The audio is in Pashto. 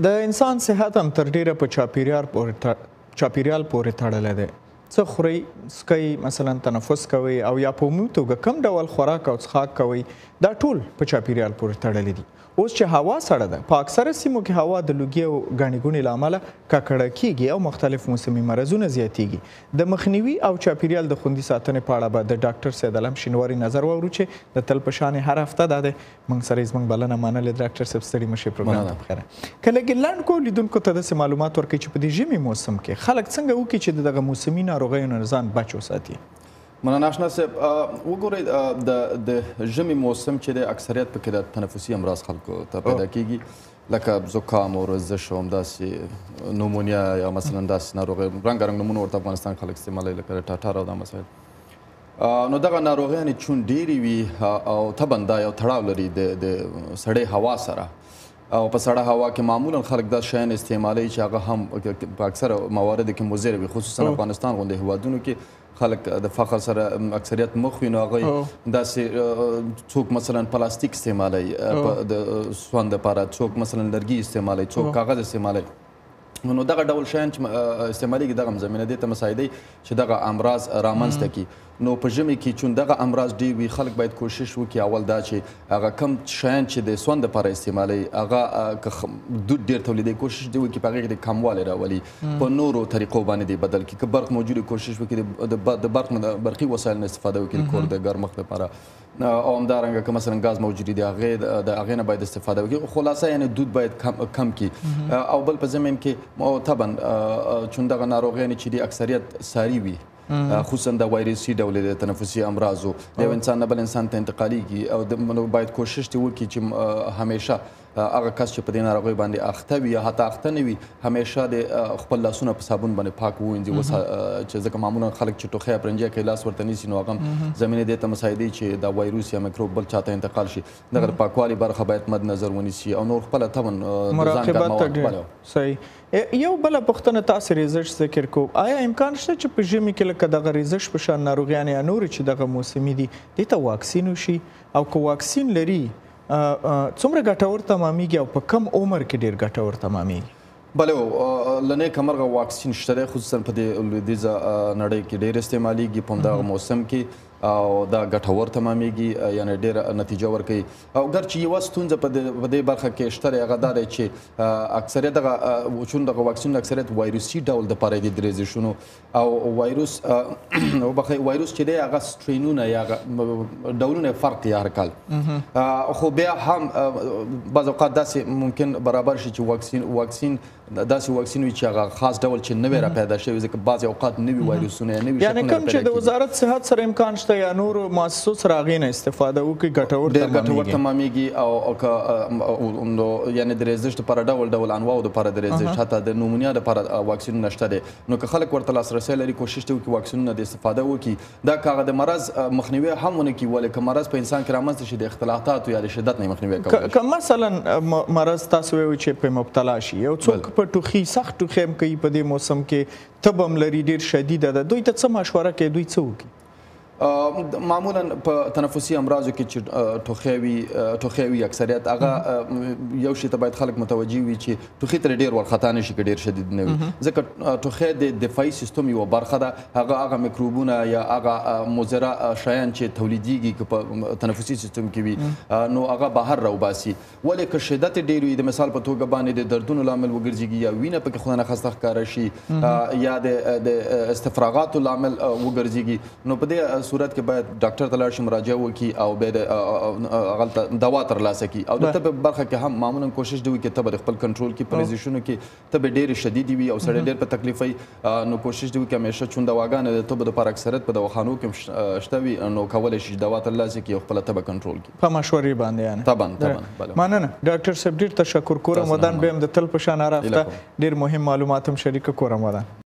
د انسان صحت هم تر ډیره په چاپیریال پورې تړلی دی. څه خورئ، څښئ، مثلا تنفس کوئ او یا په عمومي توګه کوم ډول خوراک او څښاک کوئ، دا ټول په چاپیریال پورې تړلی دي. اوس چې هوا سړه ده، په اکثره سیمو کې هوا د لوګي او ګڼې ګوڼې له امله ککړه کیږي او مختلف موسمي مرضونه زیاتیږي. د مخنیوي او چاپیریال د خوندي ساتنې په اړه به د ډاکټر سید علم شینواري نظر واورو چې د تل په شان هر هفته دا دی. موږ سره زموږ بلنه منلې ډاکټر صاحب، ستړي مه شئ، پروګرام ته بخیره. که لږ لنډ کو لیدونکو ته داسې معلومات ورکړئ چې په دې ژمي موسم کې خلک څنګه وکړي چې د دغه موسمي ناروغیو نه ځان بچ وساتي. مننه آشنا صاحب. وګورئ د ژمي موسم چې د اکثریت پکې د تنفسي امراض خلکو ته پیدا کیږي، لکه زکام او رزش او همداسې نومونیا یا مثلا داسې ناروغۍ رنګارنګ نومونه ورته افغانستان خلک استعمالوي، لکه ټاټر او دا مسایل. نو دغه ناروغیانې چون ډېرې وي او طبعا دا یو تړاو لري د سړې هوا سره، او په سړه هوا کې معمولا خلک دا شیان استعمالوي چې هغه هم په اکثره مواردو کې مضر وي، خصوصا افغانستان غوندې هیوادونو کې خلک د فقر سره اکثریت مخ وي. نو هغوی داسې څوک مثلا پلاستیک استعمالوي د سون دپاره، څوک مثلا لرګي استعمالوي، څوک کاغذ استعمالوي. نو دغه ډول شیان چې استعمالیږي دغه هم زمینه دې ته مساعدوي چې دغه امراض رامنځته کړي. نو په ژمي کې چون دغه امراض ډېر وي، خلک باید کوشش وکړي اول دا چې هغه کم شیان چې د سون دپاره استعمالوي هغه که دود ډېر تولیدوي، کوشش دې وکړي په هغې کې د کموالی راولي، په نورو طریقو باندې دې بدل کړي. که برق موجود کوشش وکړي د برق نه برقي وسایل نه استفاده وکړي د کور د ګرمښت لپاره، او همدارنګه که مثلا ګاز موجود دي د هغې نه باید استفاده وکړي. خلاصه یعنې دود باید کم کړي. او بل په ضمن کې طبعا چون دغه ناروغیانې چې دي اکثریت ساري وي، خصوصا د وایرسي ډول د تنفسي امراضو د یو انسان نه بل انسان ته انتقالیږي، او باید کوشش دې وکړي چې همیشه هغه کس چې په دې ناروغۍ باندې اخته وي یا حتی اخته نه وي، همیشه د خپل لاسونه په صابون باندې پاک ووینځي، چې ځکه معمولا خلک چې ټوخی یا پرنجی کوي لاس ورته نیسي، نو هغه زمینې دې ته مساعدوي چې دا وایروس یا میکروب بل چاته انتقال شي. دغه د پاکوالي برخه باید مد نظر ونیسي او نور خپله طبعا مراقبت. صحیح. یو بله پوښتنه، تاسې ریزش ذکر کو، آیا امکان شته چې په ژمي کې لکه دغه ریزش په شان ناروغیانې یا نورې چې دغه موسمي دي دې ته واکسین وشي، او که واکسین لري څومره ګټور تمامیږي او په کم عمر کې ډېر ګټور تمامیږي؟ بله، له نیکه مرغه واکسین شته دی، خصوصا په دې لویدیځه نړۍ کې ډېر استعمالیږي په همدغه موسم کې، او دا ګټور تمامیږي، یعنی ډېره نتیجه ورکوي. او ګرچې یوه ستونزه په دې برخه کې شته دی، هغه دا دی چې اکثریت دغه واکسین اکثریت وایروسي ډول دپاره دي د ریزشونو، او وایروس چې دی هغه سټرینونه یا ډولونه فرق دی هر کال. خو بیا هم بعض اوقات داسې ممکن برابر شي چې واکسین داسې واکسین وي چې هغه خاص ډول چې نوی را پیدا شوي، ځکه بعضې اوقات نوي وایروسونه یا نوي یعنې کوم چې د وزارت صحت سره امکان شته یا نورو مؤسسو سره هغې نه استفاده وکړي، ګټور تمامیږي. او که یعنې د ریزش دپاره ډول انواعو دپاره د ریزش، حتی د نومونیا دپاره واکسینونه شته دی. نو که خلک ورته لاسرسی لري، کوشش دې وکړي واکسینونه د استفاده وکړي. دا که هغه د مرض مخنیوی هم ونه کړي، ولې که مرض په انسان کې رامنځته شي د اختلاطاتو یا د شدت نه مخنیوی کولی شي. که مثلا مرض تاسو وایئ چې په مبتلا شي، یو څوک په ټوخي سخت ټوخی هم کوي په دې موسم کې، تب هم لري ډېر شدیده ده، دوی ته څه مشوره کوي، دوی څه وکړي؟ معمولا په تنفسي امراضو کې چې ټوخی وي اکثریت، هغه یو شي ته باید خلک متوجه وي چې ټوخي ترې ډېر وارخطا نه شي که ډېر شدید نه وي، ځکه ټوخی د دفاعي سیستم یوه برخه ده. هغه میکروبونه یا هغه مضره شیان چې تولیدیږي که په تنفسي سیستم کې وي، نو هغه بهر راوباسي. ولې که شدت ډېر وي، د مثال په توګه باندې د دردونو لامل وګرځېږي، یا وینه پکې خدای نخواسته ښکاره شي، یا د استفراغاتو لامل وګرځېږي، نو په دې صورت کې باید ډاکټر ته لاړ شي، مراجعه وکړي او بیا هغلته دوا ترلاسه کړي. او د طب برخه کې هم معمولا کوشش دې وکړي چې تبه د خپل کنټرول کې په ریزشونو کې تبه ډېرې شدیدې وي او سړی ډېر په تکلیف وي، نو کوشش دې وکړي همیشه چون دواګانې د تبه دپاره اکثریت په دواخانو کې شته وي، نو کولی شي دوا ترلاسه کړي او خپله تبه کنټرول کړي په مشورې باندې. طبعا. مننه ډاکټر صاحب، ډېر تشکر. کورم ودان به هم د تل په شان هر هفته ډېر مهم معلومات هم شریکه. کورم ودان.